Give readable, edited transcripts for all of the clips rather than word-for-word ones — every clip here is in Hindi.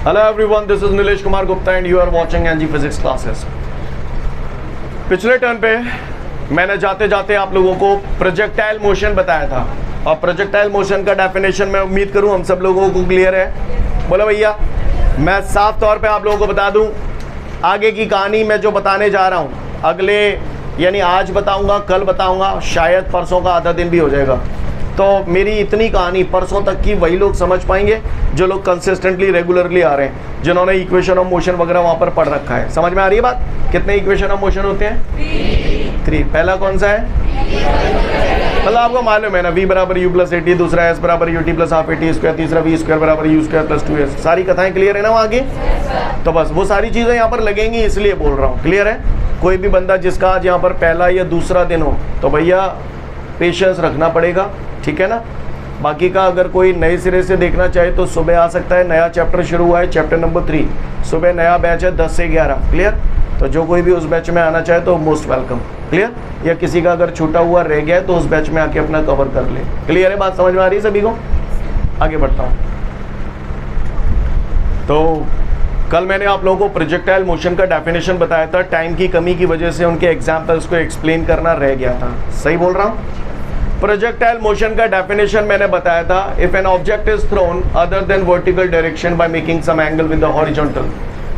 Hello everyone, this is Nilesh Kumar Gupta and you are watching NG Physics classes. पिछले टर्न पे मैंने जाते जाते आप लोगों को प्रोजेक्टाइल मोशन बताया था और प्रोजेक्टाइल मोशन का डेफिनेशन मैं उम्मीद करूं हम सब लोगों को क्लियर है। बोलो भैया, मैं साफ तौर पे आप लोगों को बता दूं, आगे की कहानी मैं जो बताने जा रहा हूं अगले यानी आज बताऊंगा, कल बताऊंगा, शायद परसों का आधा दिन भी हो जाएगा। तो मेरी इतनी कहानी परसों तक की वही लोग समझ पाएंगे जो लोग कंसिस्टेंटली रेगुलरली आ रहे हैं, जिन्होंने इक्वेशन ऑफ मोशन वगैरह वहाँ पर पढ़ रखा है। समझ में आ रही है बात? कितने इक्वेशन ऑफ मोशन होते हैं? 3। पहला कौन सा है? मतलब आपको मालूम है ना, v बराबर u प्लस एटी, दूसरा s बराबर ut plus half eighty square, तीसरा v स्क्वायर बराबर u स्क्वायर प्लस 2s। सारी कथाएं क्लियर है ना वहाँ की? तो बस वो सारी चीज़ें यहाँ पर लगेंगी इसलिए बोल रहा हूँ। क्लियर है? कोई भी बंदा जिसका आज यहाँ पर पहला या दूसरा दिन हो तो भैया पेशेंस रखना पड़ेगा, ठीक है ना। बाकी का अगर कोई नए सिरे से देखना चाहे तो सुबह आ सकता है, नया चैप्टर शुरू हुआ है, चैप्टर नंबर 3। सुबह नया बैच है 10 से 11। क्लियर? तो जो कोई भी उस बैच में आना चाहे तो मोस्ट वेलकम। क्लियर? या किसी का अगर छूटा हुआ रह गया है तो उस बैच में आके अपना कवर कर ले। क्लियर है बात? समझ में आ रही है सभी को? आगे बढ़ता हूँ। तो कल मैंने आप लोगों को प्रोजेक्टाइल मोशन का डेफिनेशन बताया था, टाइम की कमी की वजह से उनके एग्जाम्पल्स को एक्सप्लेन करना रह गया था। सही बोल रहा हूँ? प्रोजेक्टाइल मोशन का डेफिनेशन मैंने बताया था, if an object is thrown other than vertical direction by making some angle with the horizontal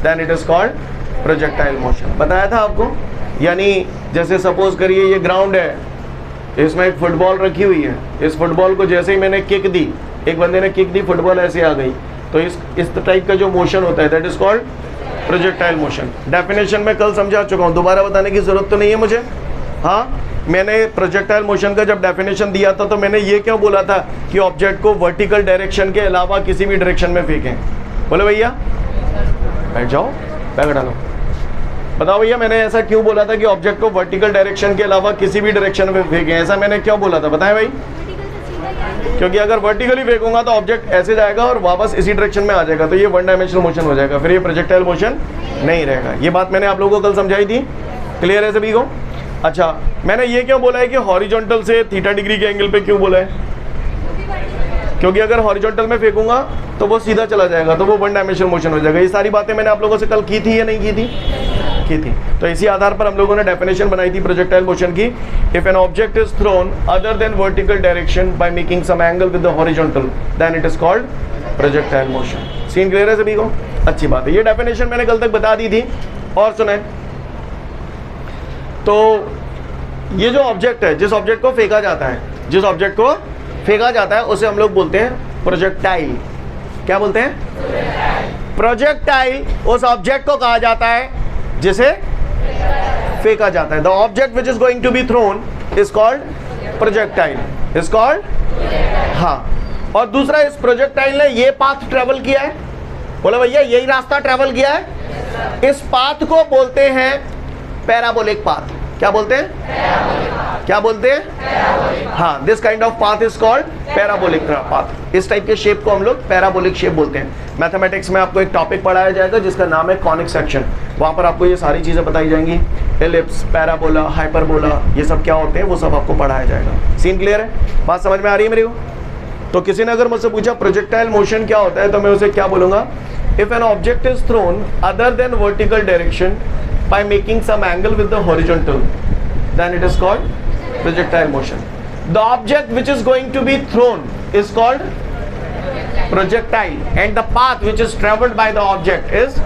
then it is called projectile motion. बताया था आपको। यानी जैसे सपोज करिए ये ग्राउंड है, इसमें एक फुटबॉल रखी हुई है, इस फुटबॉल को जैसे ही मैंने किक दी, एक बंदे ने किक दी, फुटबॉल ऐसे आ गई, तो इस टाइप का जो मोशन होता है that is called projectile motion. Definition में कल समझा चुका हूँ, दोबारा बताने की जरूरत तो नहीं है मुझे। हाँ, मैंने प्रोजेक्टाइल मोशन का जब डेफिनेशन दिया था तो मैंने ये क्यों बोला था कि ऑब्जेक्ट को वर्टिकल डायरेक्शन के अलावा किसी भी डायरेक्शन में फेंकें। बोले भैया, बैठ जाओ, बैग डालो। बताओ भैया, मैंने ऐसा क्यों बोला था कि ऑब्जेक्ट को वर्टिकल डायरेक्शन के अलावा किसी भी डायरेक्शन में फेंकें? ऐसा मैंने क्यों बोला था बताएं भाई? क्योंकि अगर वर्टिकली फेंकूंगा तो ऑब्जेक्ट ऐसे जाएगा और वापस इसी डायरेक्शन में आ जाएगा, तो ये वन डायमेंशनल मोशन हो जाएगा, फिर ये प्रोजेक्टाइल मोशन नहीं रहेगा। ये बात मैंने आप लोगों को कल समझाई थी। क्लियर है सभी को? अच्छा, मैंने ये क्यों बोला है कि हॉरिजॉन्टल से थीटा डिग्री के एंगल पे क्यों बोला है? क्योंकि अगर हॉरिजॉन्टल में फेंकूंगा तो वो सीधा चला जाएगा, तो वो वन डायमेंशनल मोशन हो जाएगा। ये सारी बातें मैंने आप लोगों से कल की थी या नहीं की थी? की थी। तो इसी आधार पर हम लोगों ने डेफिनेशन बनाई थी प्रोजेक्टाइल मोशन की, if an object is thrown other than vertical direction by making some angle with the horizontal then it is called projectile motion. Scene clear है सभी को? अच्छी बात है। ये डेफिनेशन मैंने कल तक बता दी थी। और सुने, तो ये जो ऑब्जेक्ट है, जिस ऑब्जेक्ट को फेंका जाता है, जिस ऑब्जेक्ट को फेंका जाता है उसे हम लोग बोलते हैं प्रोजेक्टाइल। क्या बोलते हैं? प्रोजेक्टाइल उस ऑब्जेक्ट को कहा जाता है जिसे फेंका जाता है। The object which is going to be thrown is called projectile, is called. हाँ, और दूसरा, इस प्रोजेक्टाइल ने ये पाथ ट्रेवल किया है। बोले भैया यही रास्ता ट्रेवल किया है। इस पाथ को बोलते हैं पैराबोलिक पाथ। क्या बोलते हैं? क्या बोलते हैं? हाँ, this kind of path is called parabolic path. इस टाइप के शेप को हम लोग पैराबोलिक शेप बोलते हैं। मैथमेटिक्स में आपको एक टॉपिक पढ़ाया जाएगा जिसका नाम है कॉनिक सेक्शन। वहां पर आपको ये सारी चीजें बताई जाएंगी, एलिप्स, पैराबोला, हाइपरबोला, ये सब क्या होते हैं वो सब आपको पढ़ाया जाएगा। सीन क्लियर है? बात समझ में आ रही है मेरे को? तो किसी ने अगर मुझसे पूछा प्रोजेक्टाइल मोशन क्या होता है तो मैं उसे क्या बोलूंगा? If an object is thrown other than vertical direction by making some angle with the horizontal then it is called projectile motion. The object which is going to be thrown is called projectile and the path which is traveled by the object is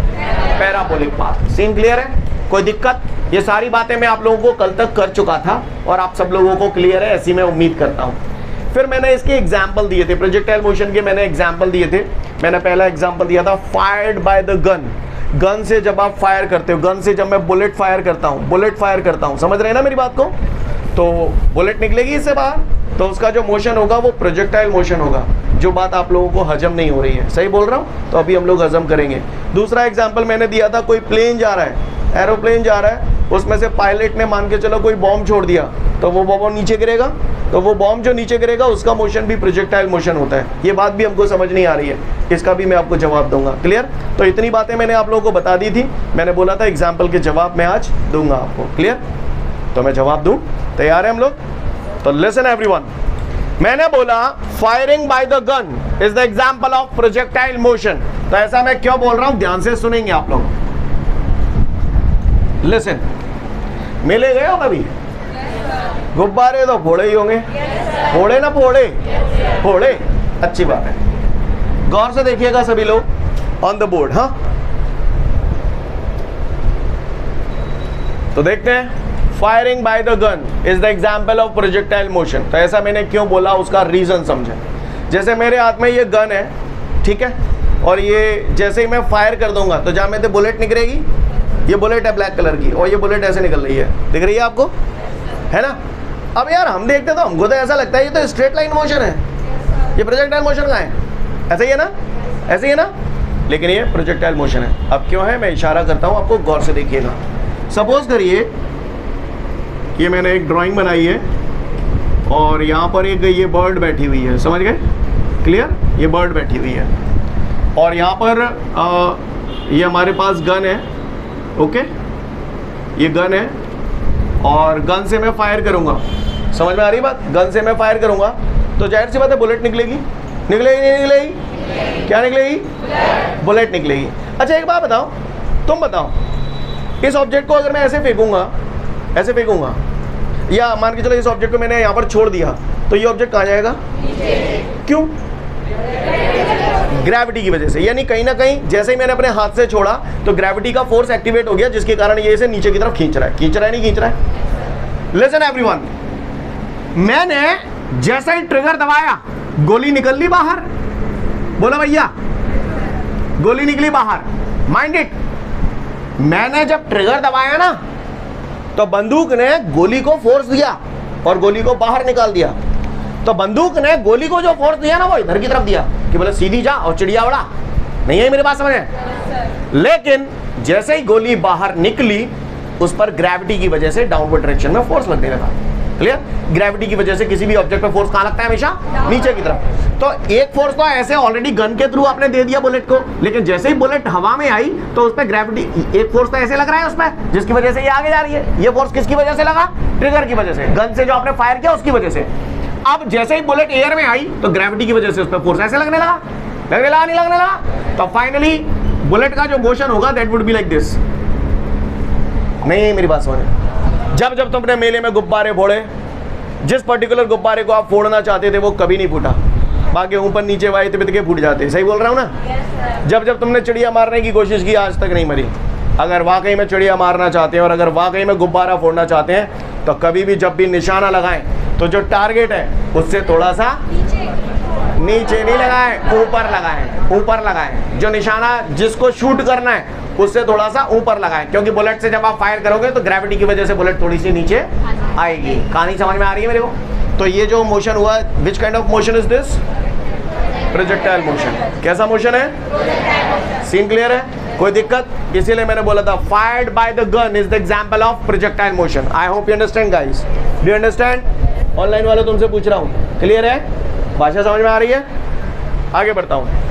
parabolic path. Scene clear है? कोई दिक्कत? ये सारी बातें मैं आप लोगों को कल तक कर चुका था और आप सब लोगों को क्लियर है ऐसी मैं उम्मीद करता हूँ। फिर मैंने इसके एग्जाम्पल दिए थे, प्रोजेक्टाइल मोशन के मैंने एग्जाम्पल दिए थे। मैंने पहला एग्जाम्पल दिया था fired by the gun. Gun से जब आप फायर करते हो, गन से जब मैं बुलेट फायर करता हूँ, समझ रहे हैं ना मेरी बात को? तो बुलेट निकलेगी इससे बाहर, तो उसका जो मोशन होगा वो प्रोजेक्टाइल मोशन होगा। जो बात आप लोगों को हजम नहीं हो रही है, सही बोल रहा हूँ? तो अभी हम लोग हजम करेंगे। दूसरा एग्जाम्पल मैंने दिया था, कोई प्लेन जा रहा है, एरोप्लेन जा रहा है, उसमें से पायलट ने मान के चलो कोई बॉम्ब छोड़ दिया, तो वो बॉम्ब नीचे गिरेगा, तो वो बॉम्ब जो नीचे गिरेगा उसका मोशन भी प्रोजेक्टाइल मोशन होता है। ये बात भी हमको समझ नहीं आ रही है, इसका भी मैं आपको जवाब दूंगा। क्लियर? तो इतनी बातें मैंने आप लोगों को बता दी थी। मैंने बोला था एग्जाम्पल के जवाब मैं आज दूंगा आपको। क्लियर? तो मैं जवाब दूं? तैयार है हम लोग? तो लिसन एवरीवन, मैंने बोला firing by the gun is the example of projectile motion. तो ऐसा मैं क्यों बोल रहा हूं, ध्यान से सुनेंगे आप लोग। लिसन, मिले गए हो कभी? गुब्बारे तो फोड़े ही होंगे, फोड़े ना फोड़े, फोड़े, अच्छी बात है। गौर से देखिएगा सभी लोग ऑन द बोर्ड। हाँ, तो देखते हैं, firing by the gun is the example of projectile motion. तो ऐसा मैंने क्यों बोला, उसका रीजन समझे। जैसे मेरे हाथ में ये गन है, ठीक है, और ये जैसे ही मैं फायर कर दूंगा तो जहां में से बुलेट निकलेगी, ये बुलेट है ब्लैक कलर की, और ये बुलेट ऐसे निकल रही है, दिख रही है आपको, है ना? अब यार हम देखते तो हमको तो ऐसा लगता है ये तो स्ट्रेट लाइन मोशन है, ये प्रोजेक्टाइल मोशन कहाँ है? ऐसे ही है ना, ऐसे ही है ना, लेकिन ये प्रोजेक्टाइल मोशन है। अब क्यों है, मैं इशारा करता हूँ आपको, गौर से देखिएगा। सपोज करिए ये मैंने एक ड्राइंग बनाई है और यहाँ पर एक ये बर्ड बैठी हुई है, समझ गए? क्लियर? ये बर्ड बैठी हुई है और यहाँ पर ये हमारे पास गन है, ओके, ये गन है और गन से मैं फायर करूँगा, समझ में आ रही बात? गन से मैं फायर करूँगा तो जाहिर सी बात है बुलेट निकलेगी, निकलेगी नहीं निकलेगी? क्या निकलेगी? बुलेट निकलेगी। अच्छा एक बात बताओ, तुम बताओ, इस ऑब्जेक्ट को अगर मैं ऐसे फेंकूंगा, ऐसे फेंकूंगा, या मान के चलो इस ऑब्जेक्ट को मैंने यहाँ पर छोड़ दिया, तो ये ऑब्जेक्ट कहाँ जाएगा? क्यों? ग्रेविटी की वजह से। यानी कहीं ना कहीं जैसे ही मैंने अपने हाथ से छोड़ा तो ग्रेविटी का फोर्स एक्टिवेट हो गया, जिसके कारण ये इसे नीचे की तरफ खींच रहा है। खींच रहा है नहीं खींच रहा है? लिसन एवरीवन, मैंने जैसा ही ट्रिगर दबाया गोली निकल ली बाहर। बोलो भैया, गोली निकली बाहर। माइंड इट, मैंने जब ट्रिगर दबाया ना तो बंदूक ने गोली को फोर्स दिया और गोली को बाहर निकाल दिया। तो बंदूक ने गोली को जो फोर्स दिया ना वो इधर की तरफ दिया कि बोले सीधी जा और चिड़िया उड़ा। नहीं है मेरी बात समझ में? लेकिन जैसे ही गोली बाहर निकली उस पर ग्रेविटी की वजह से डाउनवर्ड डायरेक्शन में फोर्स लगने लगा। क्लियर? ग्रेविटी की वजह से किसी भी ऑब्जेक्ट पे फोर्स कहां लगता है? हमेशा नीचे की तरफ। तो एक फोर्स तो ऐसे ऑलरेडी गन के थ्रू आपने दे दिया बुलेट को, लेकिन जैसे ही बुलेट हवा में आई तो उस पर ग्रेविटी, एक फोर्स तो ऐसे लग रहा है उस पर, जिसकी वजह से ये आगे जा रही है। ये फोर्स किसकी वजह से लगा? ट्रिगर की वजह से, गन से जो आपने फायर किया उसकी वजह से। अब जैसे ही बुलेट एयर में आई तो ग्रेविटी की वजह से उस पर फोर्स ऐसे लगने लगा, लगने लगा नहीं लगने लगा? तो फाइनली बुलेट का जो मोशन होगा that would be like this. नहीं मेरी बात समझ? जब जब तुमने मेले में गुब्बारे फोड़े, जिस पर्टिकुलर गुब्बारे को आप फोड़ना चाहते थे वो कभी नहीं फूटा, बाकी ऊपर नीचे वाई तिबित के फूट जाते। सही बोल रहा हूँ ना? जब जब तुमने चिड़िया मारने की कोशिश की आज तक नहीं मरी। अगर वाकई में चिड़िया मारना चाहते हैं और अगर वाकई में गुब्बारा फोड़ना चाहते हैं तो कभी भी जब भी निशाना लगाएं तो जो टारगेट है उससे थोड़ा सा नीचे नहीं लगाएं, ऊपर लगाएं, ऊपर लगाएं। जो निशाना जिसको शूट करना है उससे थोड़ा सा ऊपर लगाएं, क्योंकि बुलेट से जब आप फायर करोगे तो ग्रेविटी की वजह से बुलेट थोड़ी सी नीचे आएगी। कहानी समझ में आ रही है मेरे को? तो ये जो मोशन हुआ, which kind of motion is this? Projectile motion. कैसा मोशन है? सीन क्लियर है? कोई दिक्कत? इसीलिए मैंने बोला था fired by the gun is the example of projectile motion. I hope you understand guys. Do you understand? Online वालों तुमसे पूछ रहा हूँ, क्लियर है? भाषा समझ में आ रही है? आगे बढ़ता हूँ।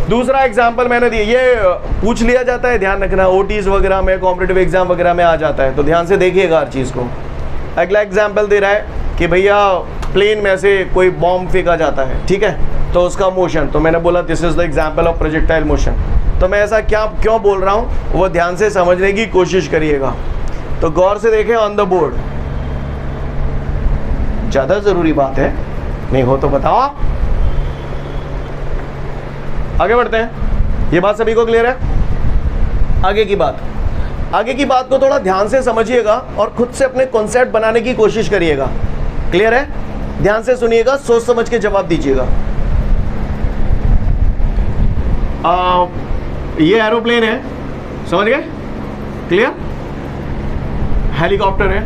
दूसरा एग्जाम्पल मैंने दिया, ये पूछ लिया जाता है, ध्यान रखना, ओटीज वगैरह में, कॉम्पिटिटिव एग्जाम वगैरह में आ जाता है, तो ध्यान से देखिएगा हर चीज़ को। अगला एग्जाम्पल दे रहा है कि भैया प्लेन में से कोई बॉम्ब फेंका जाता है, ठीक है, तो उसका मोशन, तो मैंने बोला this is the example of projectile motion. तो मैं ऐसा क्या क्यों बोल रहा हूँ वो ध्यान से समझने की कोशिश करिएगा। तो गौर से देखें ऑन द बोर्ड, ज़्यादा ज़रूरी बात है, नहीं हो तो बताओ आप। आगे बढ़ते हैं, ये बात सभी को क्लियर है? आगे की बात को थोड़ा ध्यान से समझिएगा और खुद से अपने कॉन्सेप्ट बनाने की कोशिश करिएगा। क्लियर है? ध्यान से सुनिएगा, सोच समझ के जवाब दीजिएगा। ये एरोप्लेन है, समझ गए? क्लियर? हेलीकॉप्टर है,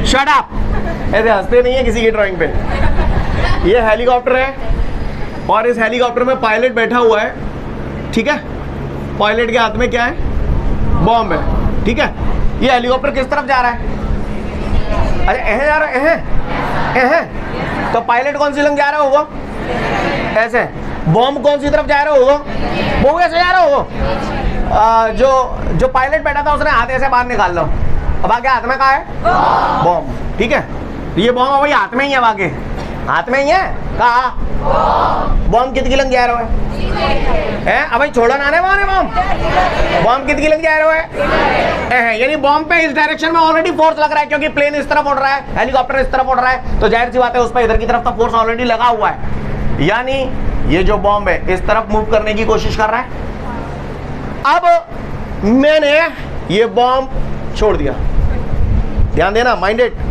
शट अप, ऐसे हंसते नहीं है किसी की ड्राइंग पे। ये हेलीकॉप्टर है और इस हेलीकॉप्टर में पायलट बैठा हुआ है, ठीक है? पायलट के हाथ में क्या है? बॉम्ब है, ठीक है? ये हेलीकॉप्टर किस तरफ जा रहा है? अरे ऐसे जा रहा है, ऐसे। तो पायलट कौन सी लंग जा रहा होगा? ऐसे। बॉम्ब कौन सी तरफ जा रहा होगा? वो ऐसे जा रहा होगा। जो पायलट बैठा था उसने हाथ ऐसे बाहर निकाल लो, अब आगे हाथ में कहाँ है? बॉम्ब, ठीक है? तो ये बॉम्ब भाई हाथ में ही है, वाके हाथ में ही है। कहा बॉम्ब कितनी लग जा रहा है? अब भाई छोड़ा ना ने बॉम्ब कितनी लग जा रहा है? यानी बॉम्ब पे इस डायरेक्शन में ऑलरेडी फोर्स लग रहा है, क्योंकि प्लेन इस तरफ उड़ रहा है, हेलीकॉप्टर इस तरफ उड़ रहा है, तो जाहिर सी बात है उस पर इधर की तरफ तो फोर्स ऑलरेडी लगा हुआ है। यानी ये जो बॉम्ब है इस तरफ मूव करने की कोशिश कर रहा है। अब मैंने ये बॉम्ब छोड़ दिया, ध्यान देना, माइंडेड।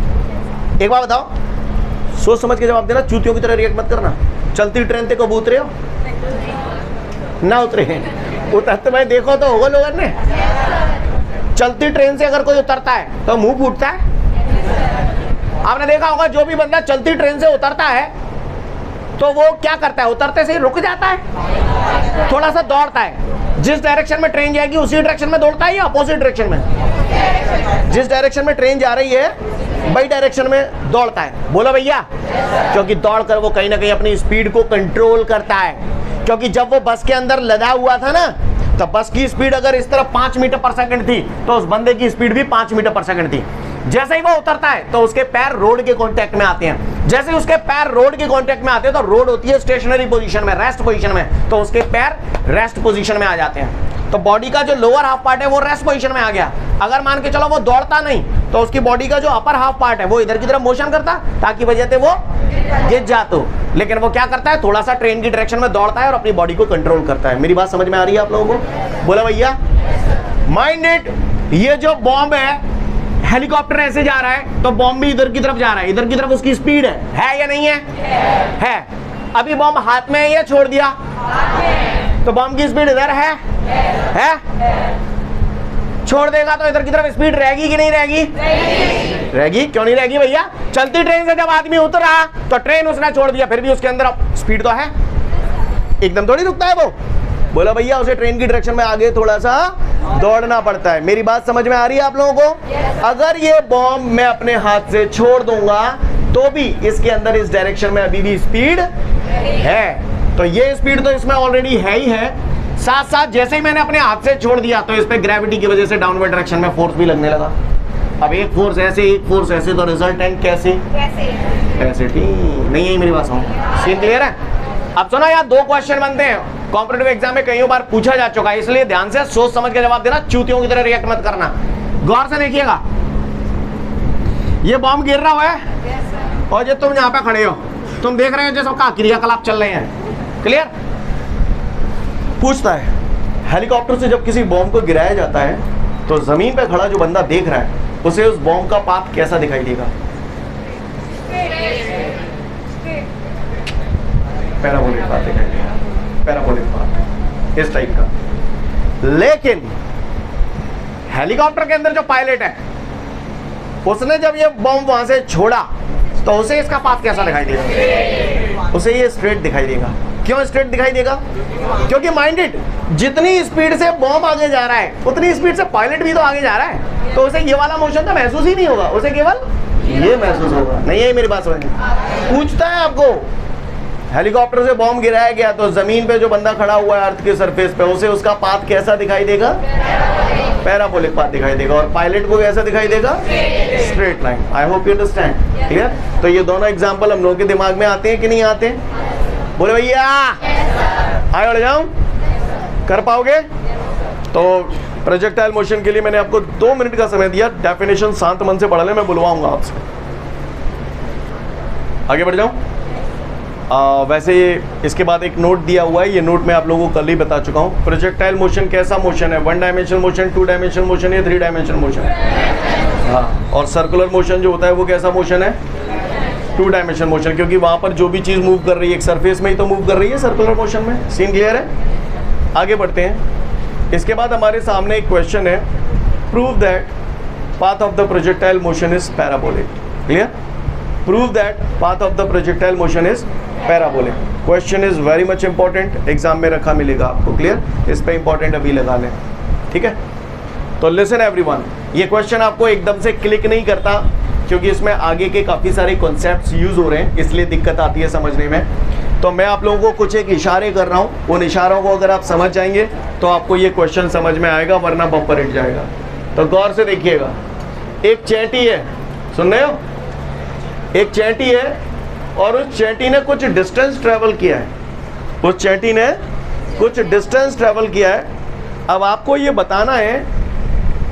एक बात बताओ, सोच समझ के जवाब देना, चूतियों की तरह रिएक्ट मत करना। चलती ट्रेन पे कब उतरे हो? ना उतरे हैं, उतरते भाई देखो तो होगा लोगों ने। चलती ट्रेन से अगर कोई उतरता है तो मुंह फूटता है। आपने देखा होगा जो भी बंदा चलती ट्रेन से उतरता है तो वो क्या करता है, उतरते से ही रुक जाता है, थोड़ा सा दौड़ता है। जिस डायरेक्शन में ट्रेन जाएगी उसी डायरेक्शन में दौड़ता है या अपोजिट डायरेक्शन में? जिस डायरेक्शन में ट्रेन जा रही है वही डायरेक्शन में दौड़ता है। बोलो भैया, क्योंकि दौड़कर वो कहीं ना कहीं अपनी स्पीड को कंट्रोल करता है। क्योंकि जब वो बस के अंदर लदा हुआ था ना, तो बस की स्पीड अगर इस तरफ 5 मीटर पर सेकंड थी तो उस बंदे की स्पीड भी 5 मीटर पर सेकंड थी। जैसे ही वो उतरता है तो उसके पैर रोड के कांटेक्ट में आते हैं। जैसे ही उसके पैर रोड के कांटेक्ट में आते हैं तो रोड होती है स्टेशनरी पोजीशन में, रेस्ट पोजीशन में, तो उसके पैर रेस्ट पोजीशन में आ जाते हैं। तो बॉडी का जो लोअर हाफ पार्ट है वो रेस्ट पोजीशन में आ गया। अगर मान के चलो वो दौड़ता नहीं तो उसकी बॉडी का जो अपर हाफ पार्ट है वो इधर की तरफ मोशन करता, ताकि वजह से वो गिर जाता। लेकिन वो क्या करता है, थोड़ा सा ट्रेन की डायरेक्शन में दौड़ता है और अपनी बॉडी को कंट्रोल करता है। मेरी बात समझ में आ रही है आप लोगों को? बोला भैया, माइंड इट। ये जो बॉम्ब है, हेलीकॉप्टर ऐसे जा रहा है तो बॉम्ब भी इधर की तरफ जा रहा है, इधर की तरफ उसकी स्पीड है या नहीं है? है। अभी बॉम्ब हाथ में है या छोड़ दिया? तो बॉम्ब की स्पीड इधर है? छोड़ देगा तो इधर की तरफ स्पीड रहेगी कि नहीं रहेगी? रहेगी। क्यों नहीं रहेगी भैया? चलती ट्रेन से जब आदमी उतरा तो ट्रेन उसने छोड़ दिया, फिर भी उसके अंदर स्पीड तो है, एकदम थोड़ी रुकता है वो। बोला भैया, उसे ट्रेन की डायरेक्शन में आगे थोड़ा सा दौड़ना पड़ता है। मेरी बात समझ में आ रही है आप लोगों को? अगर ये बॉम्ब मैं अपने हाथ से छोड़ दूंगा तो भी इसके अंदर इस डायरेक्शन में अभी भी स्पीड है। तो ये स्पीड तो इसमें ऑलरेडी है ही है, साथ साथ जैसे ही मैंने अपने हाथ से छोड़ दिया तो इस पे ग्रेविटी की वजह से डाउनवर्ड डायरेक्शन में फोर्स भी लगने लगा। अब एक फोर्स ऐसे एक फोर्स ऐसे, तो रिजल्टेंट कैसे? ऐसे। ठीक नहीं है मेरी बात? सीन क्लियर है? अब सुना यार, 2 क्वेश्चन बनते हैं, कॉम्पिटिटिव एग्जाम में कई बार पूछा जा चुका है, इसलिए ध्यान से सोच समझ के जवाब देना, चूतियों की तरह रिएक्ट मत करना। गौर से देखिएगा, ये बॉम्ब गिर रहा है और जो तुम यहाँ पे खड़े हो, तुम देख रहे हो जैसे क्या क्रियाकलाप चल रहे हैं। क्लियर? पूछता है, हेलीकॉप्टर से जब किसी बॉम्ब को गिराया जाता है तो जमीन पे खड़ा जो बंदा देख रहा है उसे उस बॉम्ब का पाथ कैसा दिखाई देगा? पैराबोलिक पाथ दिखाई देगा, पैराबोलिक पाथ, इस टाइप का। लेकिन हेलीकॉप्टर के अंदर जो पायलट है उसने जब ये बॉम्ब वहां से छोड़ा तो उसे इसका पाथ कैसा दिखाई देगा? उसे ये स्ट्रेट दिखाई देगा। क्यों स्ट्रेट दिखाई देगा? क्योंकि माइंडेड, जितनी स्पीड से बॉम्ब आगे जा रहा है उतनी स्पीड से पायलट भी तो आगे जा रहा है, तो उसे ये वाला मोशन तो महसूस ही नहीं होगा, उसे केवल ये महसूस होगा। नहीं है मेरी बात समझ? पूछता है आपको, हेलीकॉप्टर से बॉम्ब गिराया गया तो जमीन पे जो बंदा खड़ा हुआ है अर्थ के सरफेस पे, उसे उसका पाथ कैसा दिखाई देगा? पैराबोलिक पाथ दिखाई देगा। और पायलट को कैसा दिखाई देगा? Straight line. I hope you understand. Clear? तो ये दोनों एग्जांपल हम लोगों के दिमाग में आते हैं कि नहीं आते? बोले भैया, आगे बढ़ जाऊं? कर पाओगे? तो प्रोजेक्टाइल मोशन के लिए मैंने आपको 2 मिनट का समय दिया। डेफिनेशन शांत मन से पढ़ ले, मैं बुलवाऊंगा आपसे। आगे बढ़ जाऊं? वैसे इसके बाद एक नोट दिया हुआ है, ये नोट मैं आप लोगों को कल ही बता चुका हूँ। प्रोजेक्टाइल मोशन कैसा मोशन है? 1 डायमेंशनल मोशन, 2 डायमेंशनल मोशन या 3 डायमेंशनल मोशन? हाँ। और सर्कुलर मोशन जो होता है वो कैसा मोशन है? 2 डायमेंशनल मोशन, क्योंकि वहाँ पर जो भी चीज़ मूव कर रही है एक सरफेस में ही तो मूव कर रही है सर्कुलर मोशन में। सीन क्लियर है? आगे बढ़ते हैं। इसके बाद हमारे सामने एक क्वेश्चन है, prove that path of the projectile motion is parabolic. Clear? Prove that path of the projectile motion is parabolic. Question is very much important, exam में रखा मिलेगा आपको। क्लियर? इस पे इंपॉर्टेंट अभी लगा लें। ठीक है? तो लिसन एवरीवन, ये क्वेश्चन आपको एकदम से क्लिक नहीं करता क्योंकि इसमें आगे के काफ़ी सारे कॉन्सेप्ट्स यूज हो रहे हैं, इसलिए दिक्कत आती है समझने में। तो मैं आप लोगों को कुछ एक इशारे कर रहा हूँ, उन इशारों को अगर आप समझ जाएंगे तो आपको ये क्वेश्चन समझ में आएगा, वरना बम्पर हिट जाएगा। तो गौर से देखिएगा। एक चैटी है, सुन रहे हो? एक चैंटी है और उस चैंटी ने कुछ डिस्टेंस ट्रेवल किया है, उस चैंटी ने कुछ डिस्टेंस ट्रेवल किया है। अब आपको ये बताना है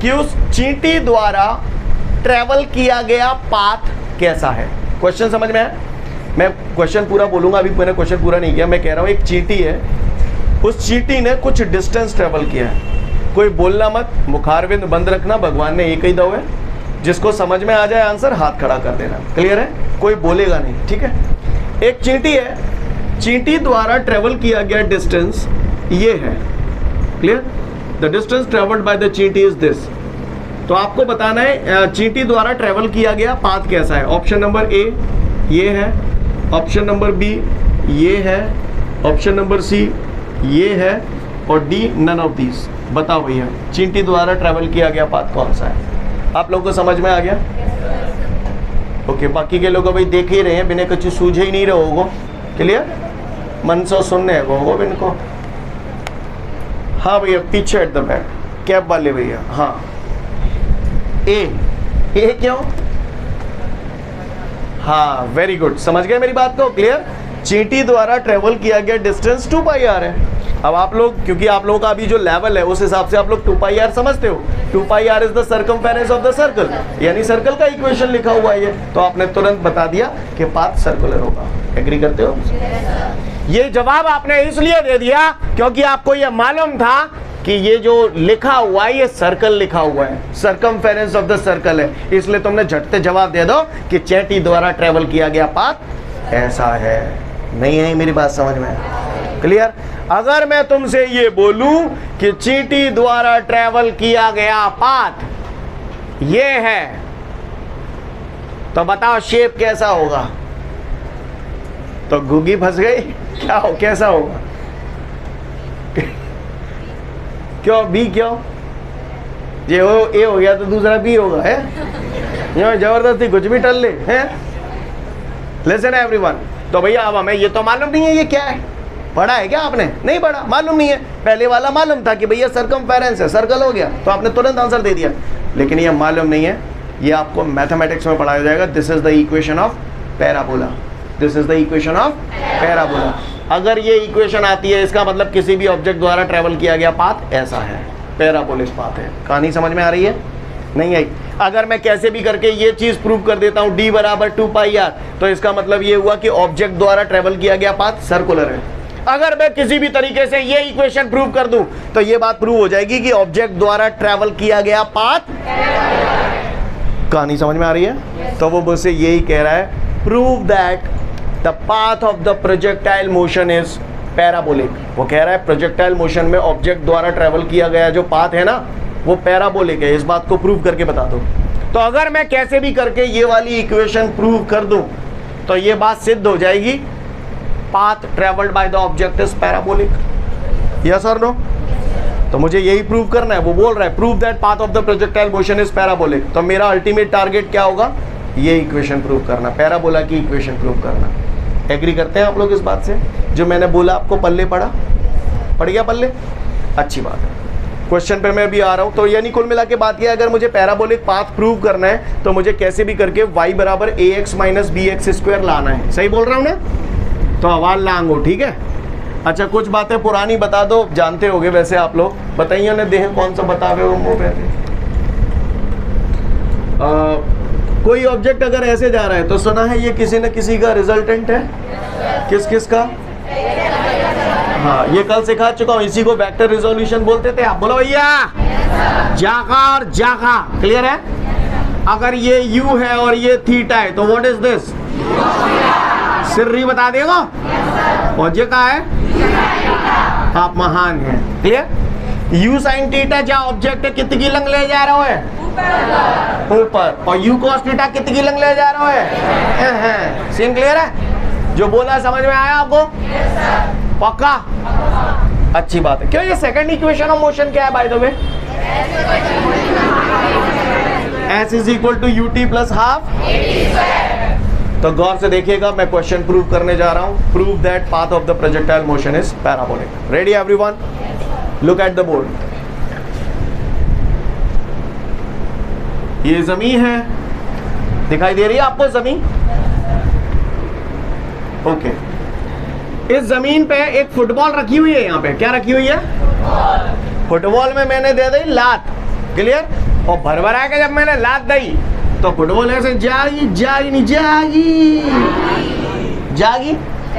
कि उस चींटी द्वारा ट्रेवल किया गया पाथ कैसा है। क्वेश्चन समझ में आया? मैं क्वेश्चन पूरा बोलूंगा, अभी मैंने क्वेश्चन पूरा नहीं किया। मैं कह रहा हूं एक चींटी है, उस चींटी ने कुछ डिस्टेंस ट्रेवल किया है। कोई बोलना मत, मुखारविंद बंद रखना, भगवान ने एक ही दो है। जिसको समझ में आ जाए आंसर हाथ खड़ा कर देना। क्लियर है? कोई बोलेगा नहीं, ठीक है? एक चींटी है, चींटी द्वारा ट्रेवल किया गया डिस्टेंस ये है। Clear? The distance travelled by the चींटी इज दिस। तो आपको बताना है चींटी द्वारा ट्रेवल किया गया पाथ कैसा है। ऑप्शन नंबर ए ये है, ऑप्शन नंबर बी ये है, ऑप्शन नंबर सी ये है और डी नन ऑफ दीज। बताओ भैया चींटी द्वारा ट्रेवल किया गया पाथ कौन सा है? आप लोगों को समझ में आ गया? ओके, बाकी के लोग भाई देख ही रहे हैं, बिना कुछ सूझे ही नहीं रहोगो। क्लियर? मन से सुनने होगो इनको। हाँ भैया पीछे एट द बैक, कैब वाले भैया। हाँ ए क्यों? हाँ वेरी गुड, समझ गए मेरी बात को? क्लियर? चींटी द्वारा ट्रेवल किया गया डिस्टेंस 2πr है। अब आप लोग, क्योंकि आप लोगों का अभी जो लेवल है उस हिसाब से आप लोग 2πr समझते हो। 2πr is the circumference of the circle, यानी सर्कल का इक्वेशन लिखा हुआ है ये, तो आपने तुरंत बता दिया कि पाथ सर्कुलर होगा। एग्री करते हो? ये जवाब आपने इसलिए दे दिया क्योंकि आपको ये मालूम था कि ये जो लिखा हुआ है ये सर्कल लिखा हुआ है, सर्कमफेरेंस ऑफ द सर्कल है, इसलिए तुमने झटते जवाब दे दो कि चींटी द्वारा ट्रेवल किया गया पाथ ऐसा है। नहीं है मेरी बात समझ में? क्लियर? अगर मैं तुमसे ये बोलूं कि चींटी द्वारा ट्रेवल किया गया पाथ ये है, तो बताओ शेप कैसा होगा? तो घुगी फंस गई क्या? कैसा होगा? क्यों बी? क्यों ये हो ए हो गया तो दूसरा बी होगा है? जबरदस्ती कुछ भी टल ले हैं। लिसन एवरीवन, तो भैया अब हमें ये तो मालूम नहीं है ये क्या है। पढ़ा है क्या आपने? नहीं पढ़ा, मालूम नहीं है। पहले वाला मालूम था कि भैया सर्कमफेरेंस है, सर्कल हो गया, तो आपने तुरंत आंसर दे दिया। लेकिन ये मालूम नहीं है, ये आपको मैथमेटिक्स में पढ़ाया जाएगा। This is the equation of parabola, this is the equation of parabola. अगर ये इक्वेशन आती है इसका मतलब किसी भी ऑब्जेक्ट द्वारा ट्रेवल किया गया पाथ ऐसा है, पैराबोलिक पाथ है। कहानी समझ में आ रही है? नहीं आई? अगर मैं कैसे भी करके ये चीज प्रूव कर देता हूं d बराबर 2πr, तो इसका मतलब ये हुआ कि ऑब्जेक्ट द्वारा ट्रेवल किया गया पाथ सर्कुलर है। अगर मैं किसी भी तरीके से ये इक्वेशन प्रूव कर दूं तो ये बात प्रूव हो जाएगी कि ऑब्जेक्ट द्वारा ट्रेवल किया गया पाथ। कहानी समझ में आ रही है? तो वो मुझसे यही कह रहा है, prove that the path of the projectile motion is parabolic. वो कह रहा है प्रोजेक्टाइल मोशन में ऑब्जेक्ट द्वारा ट्रेवल किया गया जो पाथ है ना वो पैराबोलिक है। इस बात को प्रूव करके बता दो। तो अगर मैं कैसे भी करके ये वाली इक्वेशन प्रूव कर दूं तो ये बात सिद्ध हो जाएगी, path travelled by the object is parabolic. Yes और नो? तो मुझे यही प्रूव करना है। वो बोल रहा है prove that path of the projectile motion is parabolic. तो मेरा अल्टीमेट टारगेट क्या होगा? ये इक्वेशन प्रूव करना, पैराबोला की इक्वेशन प्रूव करना। एग्री करते हैं आप लोग इस बात से? जो मैंने बोला आपको पल्ले पढ़ा? पढ़ गया पल्ले? अच्छी बात है। क्वेश्चन पे मैं अभी आ रहा हूं। तो यानी कुल मिला के बात किया, अगर मुझे पैराबोलिक पाथ प्रूव करना है तो मुझे कैसे भी करके y बराबर ax माइनस bx स्क्वायर लाना है। सही बोल रहा हूं ना? तो आवाज लांगो, ठीक है? अच्छा कुछ बातें पुरानी बता दो, जानते होगे वैसे आप लोग। बताइए ना देह कौन सा बतावे हो मुंह पे। कोई ऑब्जेक्ट अगर ऐसे जा रहा है तो सुना है ये किसी न किसी का रिजल्टेंट है। किस किस का? हाँ ये कल सिखा चुका हूँ, इसी को वेक्टर रिजोल्यूशन बोलते थे। आप बोलो भैया जागा और जागा। क्लियर है? अगर ये u है और ये थीटा है तो व्हाट इज दिस? सिर्री बता देगा। और ये क्या है? आप महान हैं। क्लियर? u साइन थीटा जा ऑब्जेक्ट है कितनी की लंग ले जा रहा है? ऊपर। और u cos थीटा कितनी की लंग ले जा रहा है? सीन क्लियर है? जो बोला समझ में आया आपको? पक्का? अच्छी बात है। क्यों? ये सेकंड इक्वेशन ऑफ मोशन क्या है by the way? s is equal to ut plus half. तो गौर से देखिएगा, मैं क्वेश्चन प्रूव करने जा रहा हूं। Prove that path of the projectile motion is parabolic. Ready everyone? Look at the board. ये जमीन है, दिखाई दे रही है आपको जमीन? ओके इस जमीन पे एक फुटबॉल रखी हुई है, यहाँ पे क्या रखी हुई है? फुटबॉल में मैंने दे दी लात, क्लियर? और भरभरा के जब मैंने लात दी तो फुटबॉल ऐसे जागी जागी नहीं जागी जागी,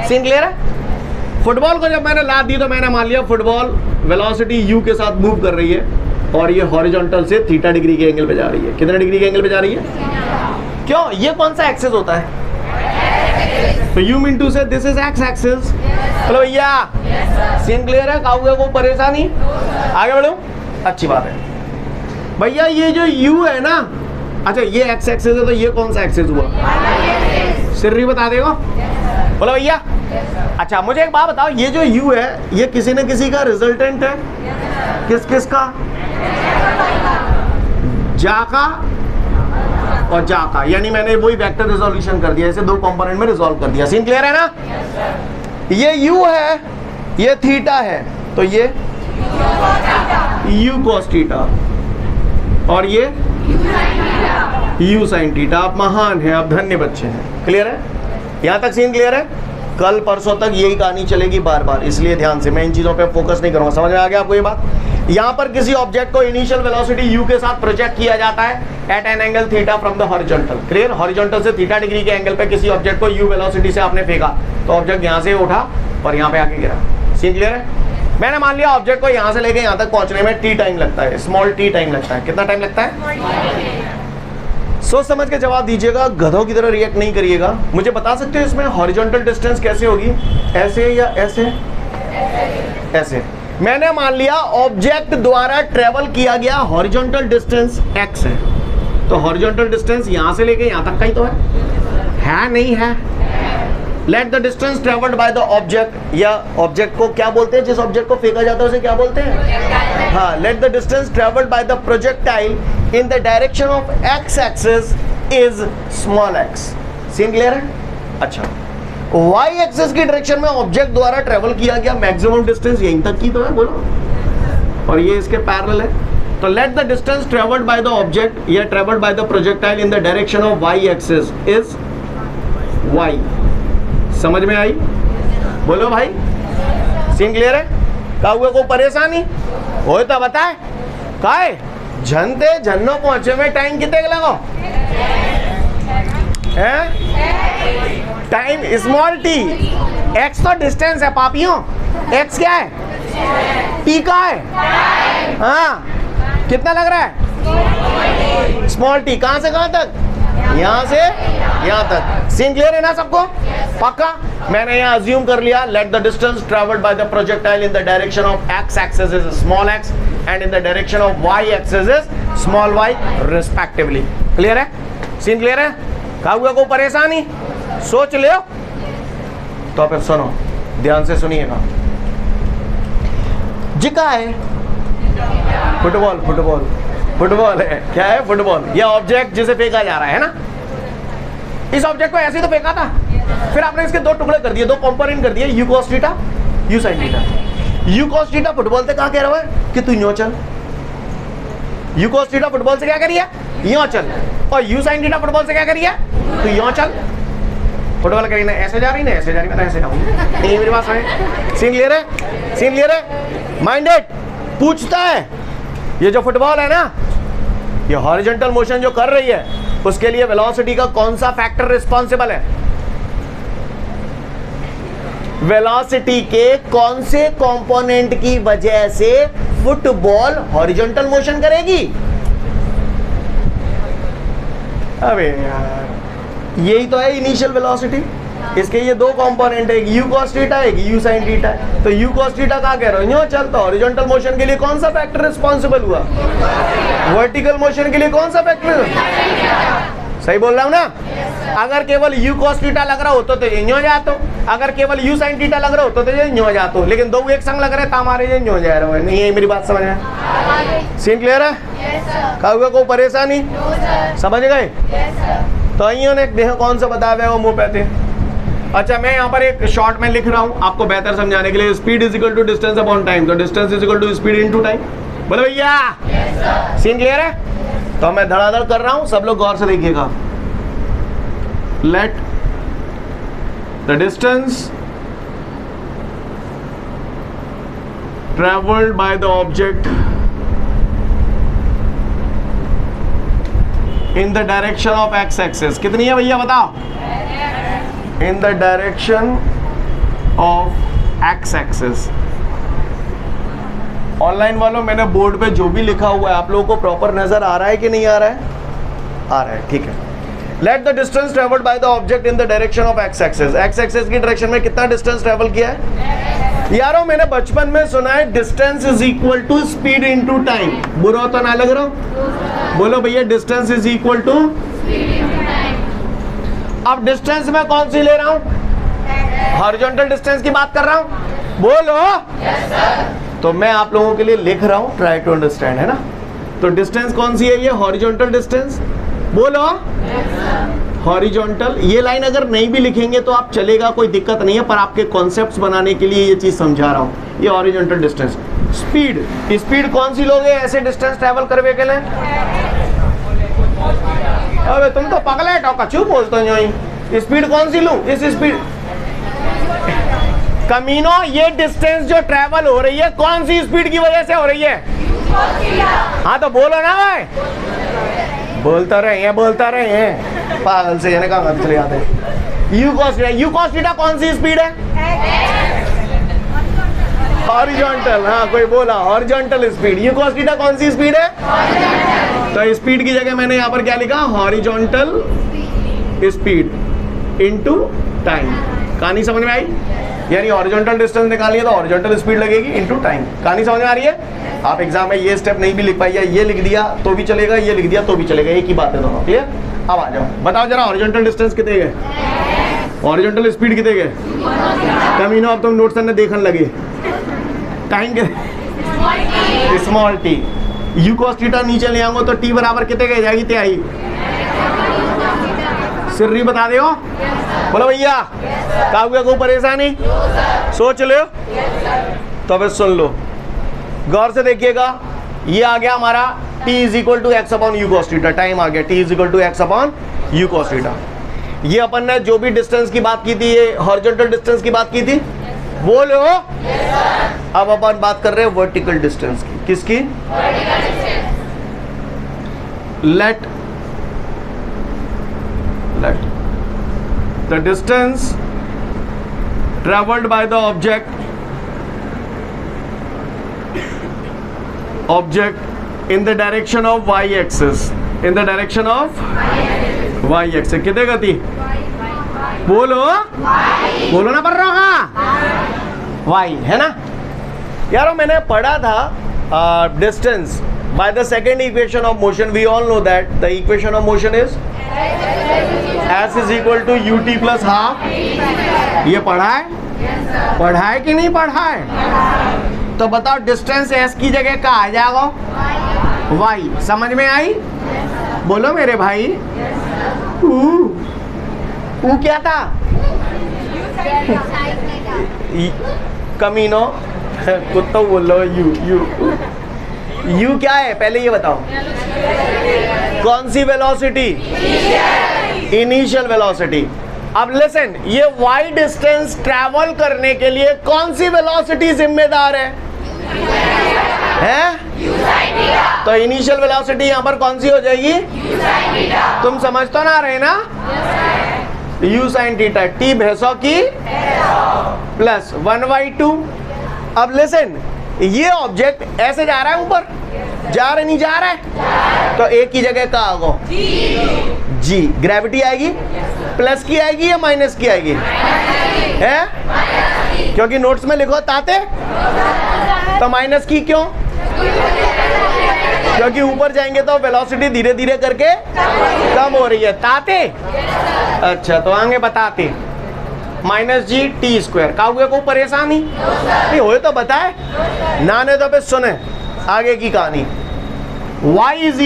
सीन क्लियर है? फुटबॉल को जब मैंने लात दी तो मैंने मान लिया फुटबॉल वेलोसिटी u के साथ मूव कर रही है और ये हॉरिजॉन्टल से थीटा डिग्री के एंगल पे जा रही है। कितने डिग्री के एंगल पे जा रही है? क्यों? ये कौन सा एक्सिस होता है? तो यू मीन टू से दिस इज एक्स एक्सिस। चलो भैया, सीन क्लियर है? काउगे को परेशानी? आगे बढ़ो, अच्छी बात है भैया। ये जो u है ना, अच्छा ये एक्स एक्सिस है तो ये कौन सा एक्सिस हुआ? सिर्री बता देगा? बोलो भैया। अच्छा मुझे एक बात बताओ, ये जो u है ये किसी न किसी का रिजल्टेंट है? किस किस का? जा का और जा का, यानी मैंने वही वेक्टर रिजोल्यूशन कर दिया, इसे दो कंपोनेंट में रिजोल्व कर दिया। सीन क्लियर है ना? ये u है, ये थीटा है, तो ये u cos थीटा और ये u sin थीटा। आप महान हैं, आप धन्य बच्चे हैं। क्लियर है? यहां तक सीन क्लियर है? कल परसों तक यही कहानी चलेगी बार बार, इसलिए ध्यान से, मैं इन चीजों पे फोकस नहीं करूंगा। समझ में आ गया आपको ये बात? यहाँ पर किसी ऑब्जेक्ट को इनिशियल वेलोसिटी u के साथ प्रोजेक्ट किया जाता है at an angle theta from the horizontal. Clear? Horizontal से थीटा डिग्री के एंगल पे किसी ऑब्जेक्ट को u वेलोसिटी से आपने फेंका तो ऑब्जेक्ट यहाँ से उठा और यहाँ पे आके गिरा। सीन क्लियर है? मैंने मान लिया ऑब्जेक्ट को यहाँ से लेके यहाँ तक पहुंचने में t टाइम लगता है, स्मॉल t टाइम लगता है। कितना टाइम लगता है? सोच समझ के जवाब दीजिएगा, गधों की तरह रिएक्ट नहीं करिएगा। मुझे बता सकते हो इसमें हॉरिजॉन्टल डिस्टेंस कैसे होगी? ऐसे या ऐसे? ऐसे। मैंने मान लिया ऑब्जेक्ट द्वारा ट्रेवल किया गया हॉरिजॉन्टल डिस्टेंस x है, तो हॉरिजॉन्टल डिस्टेंस यहां से लेके यहां तक का ही तो है नहीं है? Late the distance travelled by the object, या ऑब्जेक्ट को क्या बोलते हैं? जिस ऑब्जेक्ट को फेंका जाता है उसे क्या बोलते हैं? हाँ, let the distance travelled by the projectile in the direction of x axis is small x। Scene clear है? अच्छा, y एक्सिस की डायरेक्शन में ऑब्जेक्ट द्वारा ट्रेवल किया गया मैक्सिमम डिस्टेंस यहीं तक की तो है, बोलो, और ये इसके पैरेलल है। तो let the distance travelled by the object या travelled by the projectile in the direction of y axis is y। समझ में आई? बोलो भाई, सीन क्लियर है? काहुए को परेशानी हो तो बताए। काय झनते झन्नो पहुंचे में टाइम कितने लगो है? टाइम स्मॉल t, x तो डिस्टेंस है पापियों, x क्या है? t का है। हाँ, कितना लग रहा है? Small t। कहां से कहां तक? यहां से यहां तक। सीन क्लियर है ना सबको? पक्का? मैंने यहां अज्यूम कर लिया late the distance travelled by the projectile in the direction of x axis is small x and in the direction of y axis is small y respectively. Clear है? सीन क्लियर है? काहुआ को परेशानी? सोच ले तो फिर सुनो, ध्यान से सुनिएगा। जिका है फुटबॉल, फुटबॉल फुटबॉल है। क्या है? फुटबॉल। यह ऑब्जेक्ट जिसे फेंका जा रहा है ना, इस ऑब्जेक्ट को ऐसे ही तो फेंका था, फिर आपने इसके दो टुकड़े कर दिए, दो कंपोनेंट कर दिए, u cos theta, u sin theta. u cos theta football से कहा कह रहा है कि तू यूं चल। u cos थीटा फुटबॉल से क्या करिए? यूं चल। और u sin थीटा फुटबॉल से क्या करिए? तू यूं चल। फुटबॉल करी ना ऐसे जा रही ना ऐसे जा रही, मैं ऐसे जाऊंगा। ये मेरी बात सुने। सीन क्लियर है? सीन क्लियर है? माइंडेड पूछता है, ये जो फुटबॉल है ना, ये हॉरिजॉन्टल मोशन जो कर रही है, उसके लिए वेलोसिटी का कौन सा फैक्टर रिस्पॉन्सिबल है? वेलोसिटी के कौन से कंपोनेंट की वजह से फुटबॉल हॉरिजॉन्टल मोशन करेगी? अबे यार, यही तो है इनिशियल वेलोसिटी। इसके ये दो कंपोनेंट है, एक u cos थीटा, एक u sin थीटा है। तो u cos थीटा कहाँ कह रहे हो? यूं चलता। हॉरिजॉन्टल मोशन के लिए कौन सा फैक्टर रिस्पॉन्सिबल हुआ? वर्टिकल मोशन के लिए कौन सा फैक्टर? सही बोल रहा हूँ ना? अगर केवल u cos थीटा लग रहा होता तो ये यूं जातो, अगर केवल u sin थीटा लग रहा होता तो ये यूं जातो, लेकिन दो एक संग लग रहे तो हमारे ये यूं जा रहे हो। नहीं, ये मेरी बात समझ में? सीन क्लियर है? काहुआ को परेशानी? समझ गए? तो अइयों ने देखो कौन सा बताया हुआ वो मुंह पे थे। अच्छा, मैं यहाँ पर एक शॉर्ट में लिख रहा हूँ आपको बेहतर समझाने के लिए। Speed is equal to distance upon time, तो distance is equal to speed into time. बोलो भैया, सीन क्लियर है? तो मैं धड़ाधड़ कर रहा हूँ, सब लोग गौर से देखिएगा। Late the distance travelled by the object in the direction of x axis कितनी है भैया बताओ? इन the direction of x axis. Online वालों मैंने बोर्ड पे जो भी लिखा हुआ है आप लोगों को प्रॉपर नजर आ रहा है कि नहीं आ रहा है? आ रहा है, ठीक है। Late the distance travelled by the object in the direction of x axis. X axis की डायरेक्शन में कितना डिस्टेंस ट्रेवल किया है? यारों मैंने बचपन में सुना है distance is equal to speed into time. बुरा तो ना लग रहा हूं? बोलो भैया डिस्टेंस इज इक्वल टू। अब डिस्टेंस में कौन सी ले रहा हूं? हॉरिजॉन्टल डिस्टेंस की बात कर रहा हूं। बोलो yes, sir। तो मैं आप लोगों के लिए लिख रहा हूं, ट्राई टू अंडरस्टैंड, है ना। तो डिस्टेंस कौन सी है? ये हॉरिजॉन्टल डिस्टेंस। बोलो हॉरिजॉन्टल। ये लाइन अगर नहीं भी लिखेंगे तो आप चलेगा, कोई दिक्कत नहीं है, पर आपके कॉन्सेप्ट्स बनाने के लिए ये चीज समझा रहा हूं। ये हॉरिजॉन्टल डिस्टेंस। स्पीड, स्पीड कौन सी लोगे ऐसे डिस्टेंस ट्रेवल करने के लिए? अबे तुम तो पगला है, कचू बोलते हो। स्पीड कौन सी लूं? इस स्पीड कमीनो, ये डिस्टेंस जो ट्रेवल हो रही है कौन सी स्पीड की वजह से हो रही है? हाँ तो बोलो ना भाई। बोलता रहे हैं पागल से, यानी कहाँ चले जाते हैं। यू कॉस थीटा कौन सी स्पीड है? हॉरिजॉन्टल। हाँ कोई बोला horizontal speed. You cos theta कौन सी स्पीड है? तो स्पीड की जगह मैंने यहाँ पर क्या लिखा? Horizontal speed into time. कहानी समझ में आई? यानी हॉरिजॉन्टल डिस्टेंस निकालिए तो हॉरिजॉन्टल स्पीड लगेगी इनटू टाइम। कहानी समझ में आ रही है? आप एग्जाम में ये स्टेप नहीं भी लिख पाइए, ये लिख दिया तो भी चलेगा, ये लिख दिया तो भी चलेगा, एक ही बात है दोनों। क्लियर? अब आ जाओ, बताओ जरा हॉरिजॉन्टल डिस्टेंस कितने गए? हॉरिजॉन्टल स्पीड कितने गए? कमीनो अब तुम नोट्स में देखने लगे। टाइम के small T. You cos theta नीचे ले आऊंगा तो टी बराबर कितने गए जाएगी? त्याई सिर्री बता दे। बोलो भैया कागुआ को परेशानी सोच लो तो अब सुन लो, गौर से देखिएगा। ये आ गया हमारा t is equal to x upon u cos theta. Time आ गया t is equal to x upon u cos theta. ये अपन ने जो भी डिस्टेंस की बात की थी, ये हॉरिजॉन्टल डिस्टेंस की बात की थी। बोलो अब अपन बात कर रहे हैं वर्टिकल डिस्टेंस की। किसकी? Let the distance traveled by the object in the direction of y axis, in the direction of y axis कितने गति? बोलो बोलो ना, पढ़ रहा होगा y, है ना यारो। मैंने पढ़ा था distance by the second equation of motion. We all know that the equation of motion is s is equal to ut plus half। ये पढ़ा है? पढ़ा है कि नहीं पढ़ा है? तो बताओ डिस्टेंस s की जगह क्या आ जाएगा? y। समझ में आई? बोलो मेरे भाई। ऊ क्या था? कमीनो कुत्ता बोल लो। यू क्या है पहले ये बताओ? कौन सी वेलोसिटी? Initial velocity. अब लिसन, ये वाई डिस्टेंस ट्रैवल करने के लिए कौन सी वेलोसिटी जिम्मेदार है? तो इनिशियल वेलोसिटी यहां पर कौन सी हो जाएगी? तुम समझ तो ना रहे ना? u sin theta. t भैंसों की प्लस 1/2। अब लिसन, ये ऑब्जेक्ट ऐसे जा रहा है, ऊपर जा रहा नहीं जा रहा है, तो एक की जगह का आगो जी ग्रेविटी आएगी। प्लस की आएगी या माइनस की आएगी? है क्योंकि नोट्स में लिखो ताते, तो माइनस की क्यों? क्योंकि ऊपर जाएंगे तो वेलोसिटी धीरे धीरे करके कम हो रही है। ताते? अच्छा तो आगे बताते। Minus g t square. काहुए को परेशानी नहीं हो तो बताए ना, ने तो फिर सुने आगे की कहानी। y is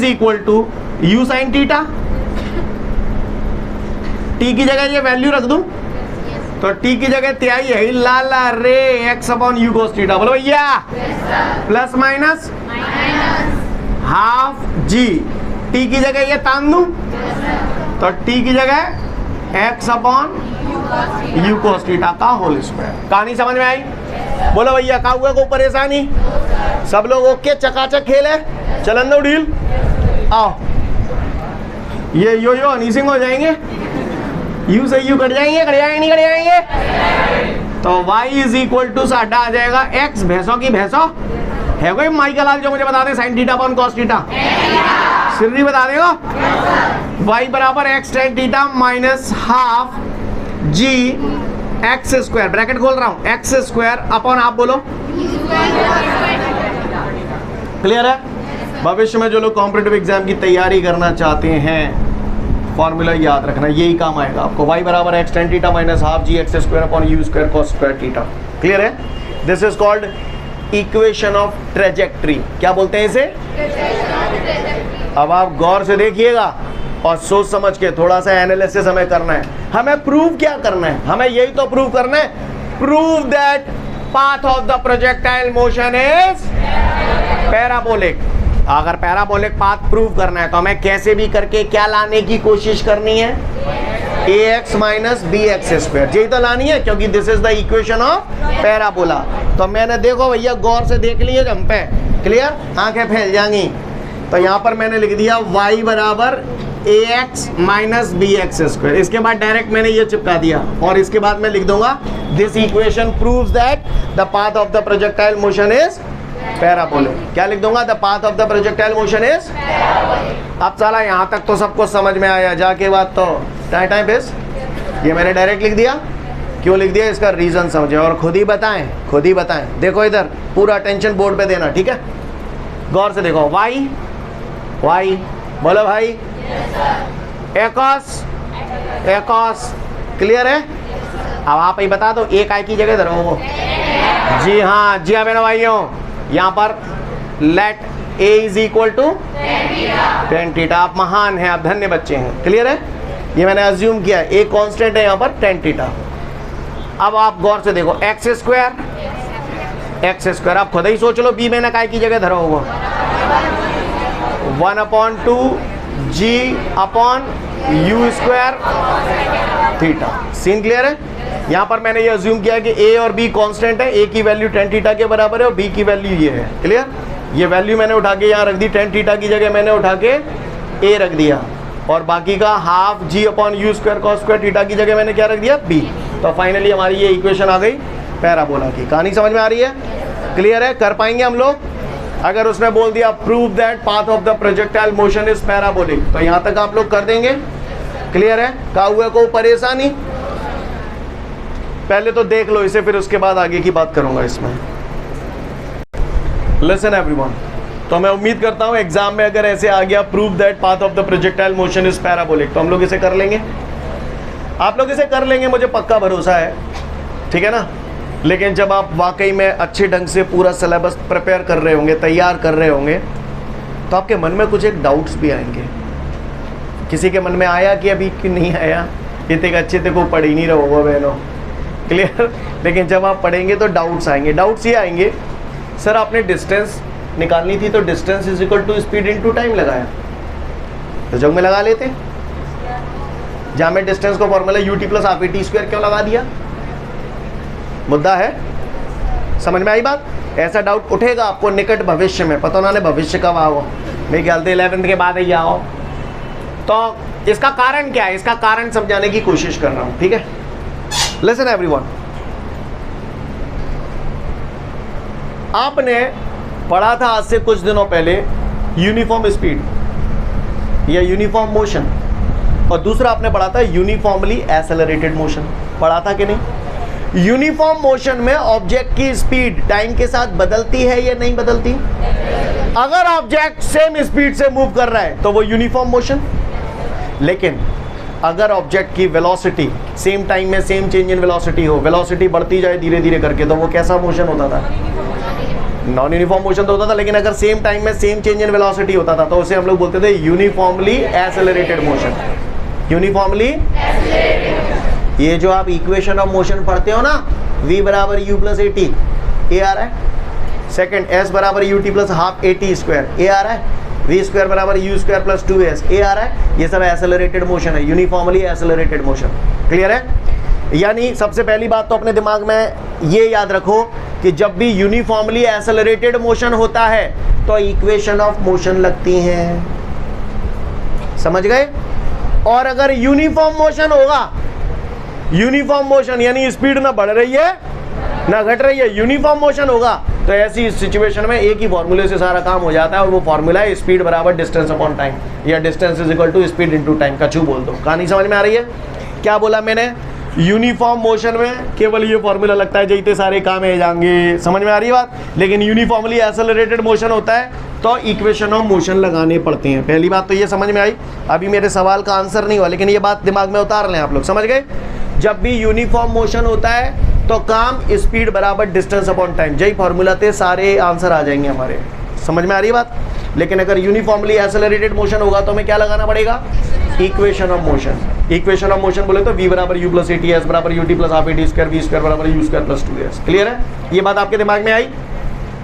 equal to u sine theta. t की जगह ये वैल्यू रख दूं तो t की जगह त्याई है लाला रे x upon you cos theta. बोलो भैया प्लस माइनस हाफ जी। t की जगह ये तान दूं तो t की जगह x upon u cos theta का होल स्क्वायर। कहानी समझ में आई? बोलो भैया, का हुआ को परेशानी? सब लोग ओके, चकाचक खेल है, चलन दो डील। आओ, ये यो अनीसिंग हो जाएंगे, u से u कट जाएंगे, कट जाएंगे नहीं कट जाएंगे? तो y इज इक्वल टू साडा आ जाएगा x, भैंसों की भैंसों है कोई माई का लाल जो मुझे बता दे sine theta upon cos theta? सिर्री बता देगा। y बराबर x tan theta minus half g x square, bracket खोल रहा हूं, x स्क्वायर अपॉन, आप बोलो क्लियर है? भविष्य में जो लोग कॉम्पिटिटिव एग्जाम की तैयारी करना चाहते हैं, फॉर्मूला याद रखना, यही काम आएगा आपको। y बराबर x tan theta minus half g x square upon u square cos square theta. Clear है? This is called equation of trajectory. क्या बोलते हैं इसे? अब आप गौर से देखिएगा और सोच समझ के थोड़ा सा एनालिसिस हमें करना है। हमें प्रूव क्या करना है? हमें यही तो प्रूव करना है, prove that path of the projectile motion is parabolic. अगर पैराबोलिक पाथ प्रूव करना है तो हमें कैसे भी करके क्या लाने की कोशिश करनी है? ax minus b x square, यही तो लानी है, क्योंकि this is the equation of parabola. तो मैंने, देखो भैया गौर से देख लिए जम पे, क्लियर, आंखें फैल जाएंगी। तो यहाँ पर मैंने लिख दिया y बराबर ax minus b x square, इसके बाद डायरेक्ट मैंने ये चिपका दिया और इसके बाद मैं लिख दूंगा this equation proves that the path of the projectile motion is parabolic. क्या लिख दूंगा? The path of the projectile motion is. अब साला यहाँ तक तो सबको समझ में आया, जाके बात तो टाइम बेस, ये मैंने डायरेक्ट लिख दिया। क्यों लिख दिया? इसका रीजन समझे और खुद ही बताएं, खुद ही बताएं। देखो इधर पूरा अटेंशन बोर्ड पे देना, ठीक है? गौर से देखो, y बोलो भाई, एकॉस, क्लियर है? अब आप ही बता दो, एक आई की जगह धरो वो। जी हाँ मेरे भाइयों, यहाँ पर let a is equal to tan theta. आप महान हैं, आप धन्य बच्चे हैं, क्लियर है? ये मैंने अज्यूम किया, a कांस्टेंट है यहाँ पर tan थीटा। अब आप गौर से देखो, x स्क्वायर, आप खुद ही सोच लो, b मैंने काय की जगह धरा होगा 1/2 g upon u square theta. Scene clear है? यहाँ पर मैंने ये अज्यूम किया कि a और b कांस्टेंट है, a की वैल्यू tan थीटा के बराबर है और b की वैल्यू ये है, क्लियर? ये वैल्यू मैंने उठा के यहाँ रख दी, tan थीटा की जगह मैंने उठा के a रख दिया और बाकी का half g upon u square cos square theta की जगह मैंने क्या रख दिया? b। तो फाइनली हमारी ये इक्वेशन आ गई पैराबोला की। कहानी समझ में आ रही है? क्लियर है? कर पाएंगे हम लोग? अगर उसने बोल दिया prove that path of the projectile motion is parabolic, तो यहाँ तक आप लोग कर देंगे, क्लियर है? का हुआ को परेशानी? पहले तो देख लो इसे, फिर उसके बाद आगे की बात करूंगा इसमें। लिसन एवरीवन, तो मैं उम्मीद करता हूं एग्जाम में अगर ऐसे आ गया prove that path of the projectile motion is parabolic, तो हम लोग इसे कर लेंगे, आप लोग इसे कर लेंगे, मुझे पक्का भरोसा है, ठीक है ना? लेकिन जब आप वाकई में अच्छे ढंग से पूरा सिलेबस प्रिपेयर कर रहे होंगे, तैयार कर रहे होंगे, तो आपके मन में कुछ एक डाउट्स भी आएंगे। किसी के मन में आया कि अभी कि नहीं आया? इतने अच्छे थे को पढ़ ही नहीं रहो होगा बहनों, क्लियर? लेकिन जब आप पढ़ेंगे तो डाउट्स आएंगे। डाउट्स ये आएंगे, सर आपने डिस्टेंस निकालनी थी तो distance is equal to speed into time लगाया, तो जब में लगा लेते, जहाँ में डिस्टेंस को formula ut plus half t square क्यों लगा दिया? मुद्दा है, समझ में आई बात? ऐसा डाउट उठेगा आपको निकट भविष्य में, पता ना भविष्य कब आओ, मेरे ख्याल से 11th के बाद ही आओ। तो इसका कारण क्या है? इसका कारण समझाने की कोशिश कर रहा हूं, ठीक है? लिसन एवरीवन, आपने पढ़ा था आज से कुछ दिनों पहले यूनिफॉर्म स्पीड या यूनिफॉर्म मोशन, और दूसरा आपने पढ़ा था यूनिफॉर्मली एक्सेलरेटेड मोशन, पढ़ा था कि नहीं? यूनिफॉर्म मोशन में ऑब्जेक्ट की स्पीड टाइम के साथ बदलती है या नहीं बदलती? अगर ऑब्जेक्ट सेम स्पीड से मूव कर रहा है तो वो यूनिफॉर्म मोशन, लेकिन अगर ऑब्जेक्ट की वेलोसिटी सेम टाइम में सेम चेंज इन वेलोसिटी हो, वेलोसिटी बढ़ती जाए धीरे धीरे करके, तो वो कैसा मोशन होता था? नॉन यूनिफॉर्म मोशन तो होता था, लेकिन अगर सेम टाइम में सेम चेंज इन वेलोसिटी होता था तो उसे हम लोग बोलते थे यूनिफॉर्मली एक्सेलरेटेड मोशन। यूनिफॉर्मली, ये जो आप इक्वेशन ऑफ मोशन पढ़ते हो ना, v बराबर u plus a t, a आ रहा है। सेकेंड s बराबर ut plus half a t square, a आ रहा है। वी स्क्वायर बराबर u square plus 2s, a आ रहा है, ये सब एक्सेलरेटेड मोशन है, यूनिफॉर्मली एक्सेलरेटेड मोशन। क्लियर है? यानी सबसे पहली बात तो अपने दिमाग में ये याद रखो कि जब भी यूनिफॉर्मली एक्सेलरेटेड मोशन होता है तो इक्वेशन ऑफ मोशन लगती हैं, समझ गए? और अगर यूनिफॉर्म मोशन होगा, यूनिफॉर्म मोशन यानी स्पीड ना बढ़ रही है ना घट रही है, यूनिफॉर्म मोशन होगा तो ऐसी सिचुएशन में एक ही फॉर्मूले से सारा काम हो जाता है, और वो फॉर्मूला है स्पीड बराबर डिस्टेंस अपॉन टाइम, या distance is equal to speed into time. कछू बोल दो। कहानी समझ में आ रही है? क्या बोला मैंने? यूनिफॉर्म मोशन में केवल ये फॉर्मूला लगता है, जैसे सारे काम है जाएंगे, समझ में आ रही है बात? लेकिन यूनिफॉर्मली एक्सेलरेटेड मोशन होता है तो इक्वेशन ऑफ मोशन लगाने पड़ते हैं। पहली बात तो ये समझ में आई। अभी मेरे सवाल का आंसर नहीं हुआ, लेकिन ये बात दिमाग में उतार लें आप लोग, समझ गए? जब भी यूनिफॉर्म मोशन होता है तो काम स्पीड बराबर डिस्टेंस अपॉन टाइम, जय फॉर्मूला थे, सारे आंसर आ जाएंगे हमारे। समझ में आ रही है बात? लेकिन अगर यूनिफॉर्मली एक्सेलरेटेड मोशन होगा तो हमें क्या लगाना पड़ेगा? Equation of motion. Equation of motion बोले तो v बराबर u प्लस at, s बराबर ut plus half at square, v square बराबर u square plus 2s। Clear है? ये बात आपके दिमाग में आई?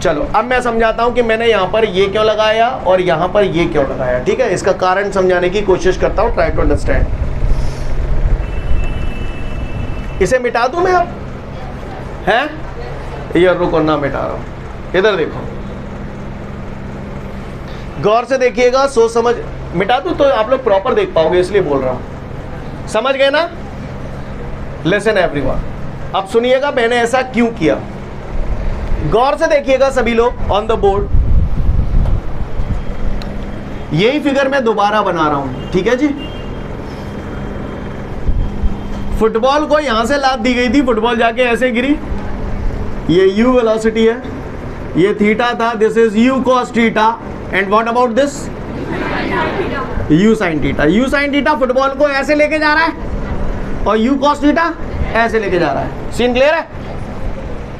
चलो अब मैं समझाता हूं कि मैंने यहाँ पर ये क्यों लगाया और यहाँ पर ये क्यों लगाया। ठीक है, इसका कारण समझाने की कोशिश करता हूँ, ट्राई टू अंडरस्टैंड। इसे मिटा दूं मैं अब? है ये रुको ना, मिटा रहा हूं। इधर देखो, गौर से देखिएगा, सोच समझ। मिटा दूं तो आप लोग प्रॉपर देख पाओगे, इसलिए बोल रहा हूं। समझ गए ना? लिसन एवरीवन, अब सुनिएगा मैंने ऐसा क्यों किया। गौर से देखिएगा सभी लोग ऑन द बोर्ड। यही फिगर मैं दोबारा बना रहा हूं, ठीक है जी? फुटबॉल को यहां से लात दी गई थी, फुटबॉल जाके ऐसे गिरी, ये u वेलोसिटी है, ये थीटा था, this is u cos theta, and what about this? u sin theta. u sin theta football को ऐसे लेके जा रहा है और u cos थीटा ऐसे लेके जा रहा है। सीन क्लियर है?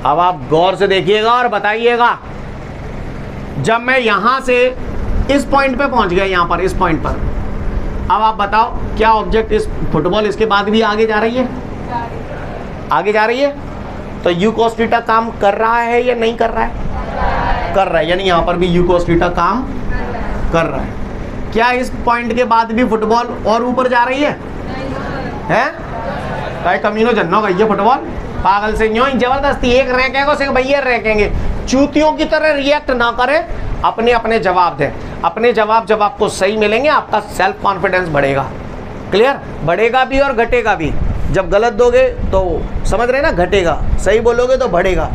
अब आप गौर से देखिएगा और बताइएगा, जब मैं यहां से इस पॉइंट पे पहुंच गया, यहां पर इस पॉइंट पर, अब आप बताओ क्या ऑब्जेक्ट इस फुटबॉल इसके बाद भी आगे जा रही है? आगे जा रही है, तो u cos थीटा काम कर रहा है या नहीं कर रहा है? कर रहा है, यानी यहां पर भी u cos थीटा काम कर रहा है। क्या इस पॉइंट के बाद भी फुटबॉल और ऊपर जा रही है? हैं? कमीनो जन्नो गई है फुटबॉल, पागल से यूं जबरदस्ती एक रैंकेंगे सिर्फ भैया रैंकेंगे, चूतियों की तरह रिएक्ट ना करें, अपने अपने जवाब दें। अपने जवाब जब आपको सही मिलेंगे आपका सेल्फ कॉन्फिडेंस बढ़ेगा। क्लियर? बढ़ेगा भी और घटेगा भी। जब गलत दोगे तो समझ रहे ना, घटेगा, सही बोलोगे तो बढ़ेगा,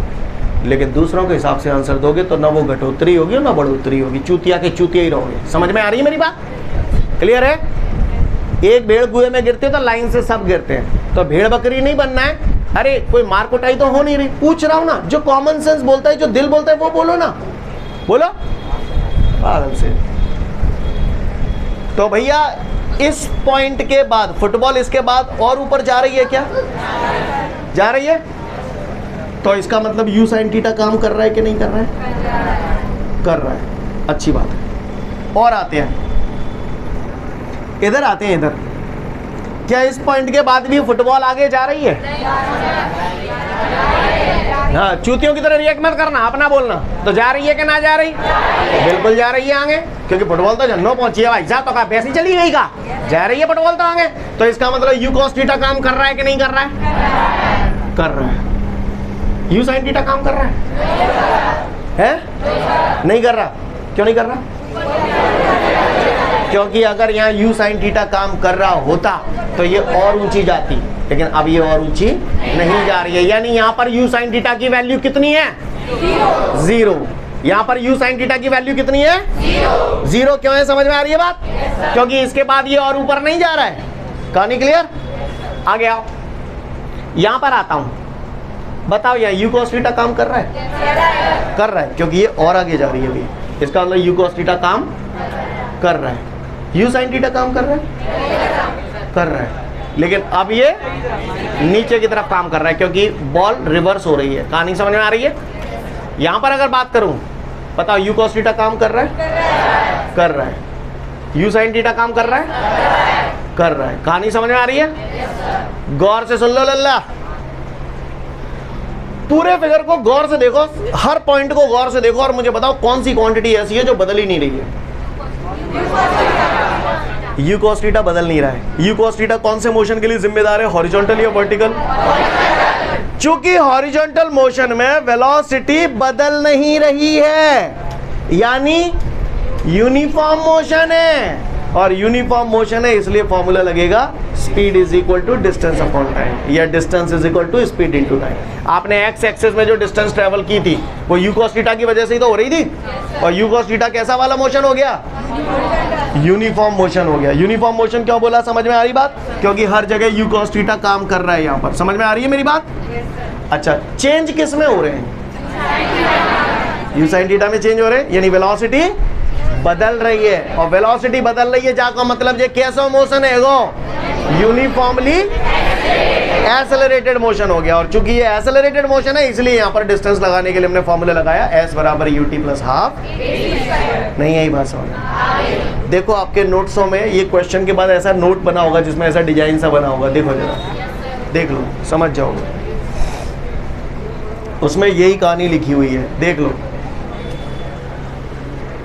लेकिन दूसरों के हिसाब से आंसर दोगे तो ना वो घटोतरी होगी ना बढ़ोतरी होगी, चूतिया के चूतिया ही रहोगे। समझ में आ रही है मेरी बात? क्लियर है? एक भेड़ कुएं में गिरते तो लाइन से सब गिरते हैं, तो भेड़ बकरी नहीं बनना है। अरे कोई मार कुटाई तो हो नहीं रही, पूछ रहा हूं ना, जो कॉमन सेंस बोलता है, जो दिल बोलता है वो बोलो ना, बोलो पागल से। तो भैया इस पॉइंट के बाद फुटबॉल इसके बाद और ऊपर जा रही है क्या? जा रही है, तो इसका मतलब u sin थीटा काम कर रहा है कि नहीं कर रहा है? कर रहा है, अच्छी बात है। और आते हैं इधर, आते हैं इधर। क्या इस पॉइंट के बाद भी फुटबॉल आगे जा रही है? हाँ, चूतियों की तरह रिएक्ट मत करना, अपना बोलना। तो जा रही है कि ना जा रही? बिल्कुल जा रही है आगे, क्योंकि फुटबॉल तो जन्नो पहुंची है भाई साहब, तो कहा पैसे चली गई का? जा रही है फुटबॉल तो आगे। तो इसका मतलब u cos थीटा काम कर रहा है कि नहीं कर रहा है? कर रहा है। u sin थीटा काम कर रहा है? नहीं कर रहा। क्यों नहीं कर रहा? क्योंकि अगर यहाँ u sin थीटा काम कर रहा होता तो ये और ऊंची जाती, लेकिन अब ये और ऊंची नहीं जा रही है। यानी यहाँ पर u sin थीटा की वैल्यू कितनी है? 0। यहाँ पर u sin थीटा की वैल्यू कितनी है? 0। क्यों है? समझ में आ रही है बात? क्योंकि इसके बाद ये और ऊपर नहीं जा रहा है। कहानी क्लियर? आगे आओ, यहाँ पर आता हूँ। बताओ यहाँ u cos थीटा काम कर रहा है? कर रहा है, क्योंकि ये और आगे जा रही है अभी। इसका मतलब u cos थीटा काम कर रहा है। u sin थीटा काम कर रहा है? कर रहा है, लेकिन अब ये नीचे की तरफ काम कर रहा है, क्योंकि बॉल रिवर्स हो रही है। कहानी समझ में आ रही है? यहाँ पर अगर बात करूँ, बताओ u cos थीटा काम कर रहा है? कर रहा है। u sin थीटा काम कर रहा है? कर रहा है। कहानी समझ में आ रही है? गौर से सुन लो लल्ला, पूरे फिगर को गौर से देखो, हर पॉइंट को गौर से देखो और मुझे बताओ कौन सी क्वांटिटी ऐसी है जो बदल ही नहीं रही है। u cos थीटा बदल नहीं रहा है। u cos थीटा कौन से मोशन के लिए जिम्मेदार है, हॉरिजॉन्टल या वर्टिकल? चूंकि हॉरिजॉन्टल मोशन में वेलोसिटी बदल नहीं रही है, यानी यूनिफॉर्म मोशन है, और यूनिफॉर्म मोशन है इसलिए फॉर्मूला लगेगा speed is equal to distance upon time, या distance is equal to speed into time. आपने एक्स एक्सिस में जो डिस्टेंस ट्रेवल की थी वो u cos थीटा की वजह से ही तो हो रही थी, और u cos थीटा कैसा वाला मोशन हो गया, यूनिफॉर्म मोशन हो गया। यूनिफॉर्म मोशन क्यों बोला, समझ में आ रही बात? क्योंकि हर जगह u cos थीटा काम कर रहा है। यहाँ पर समझ में आ रही है मेरी बात? अच्छा, चेंज किस में हो रहे हैं, u sin थीटा में चेंज हो रहे हैं, यानी वेलोसिटी बदल रही है, और वेलोसिटी बदल रही है जाका मतलब ये कैसा मोशन है, वो यूनिफॉर्मली एसेलरेटेड मोशन हो गया। और चूंकि ये एसेलरेटेड मोशन है इसलिए यहाँ पर डिस्टेंस लगाने के लिए हमने फॉर्मूला लगाया s बराबर ut प्लस हाफ। नहीं यही बात समझ? देखो आपके नोट्सों में ये क्वेश्चन के बाद ऐसा नोट बना होगा जिसमें ऐसा डिजाइन सा बना होगा, देखो जरा, देख लो, समझ जाओगे, उसमें यही कहानी लिखी हुई है, देख लो।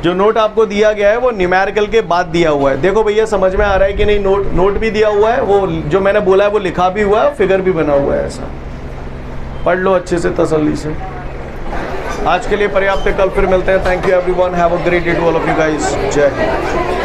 जो नोट आपको दिया गया है वो न्यूमेरिकल के बाद दिया हुआ है। देखो भैया समझ में आ रहा है कि नहीं, नोट भी दिया हुआ है, वो जो मैंने बोला है वो लिखा भी हुआ है, फिगर भी बना हुआ है, ऐसा पढ़ लो अच्छे से तसल्ली से। आज के लिए पर्याप्त है, कल फिर मिलते हैं। Thank you everyone, have a great day to all of you guys. जय हिंद।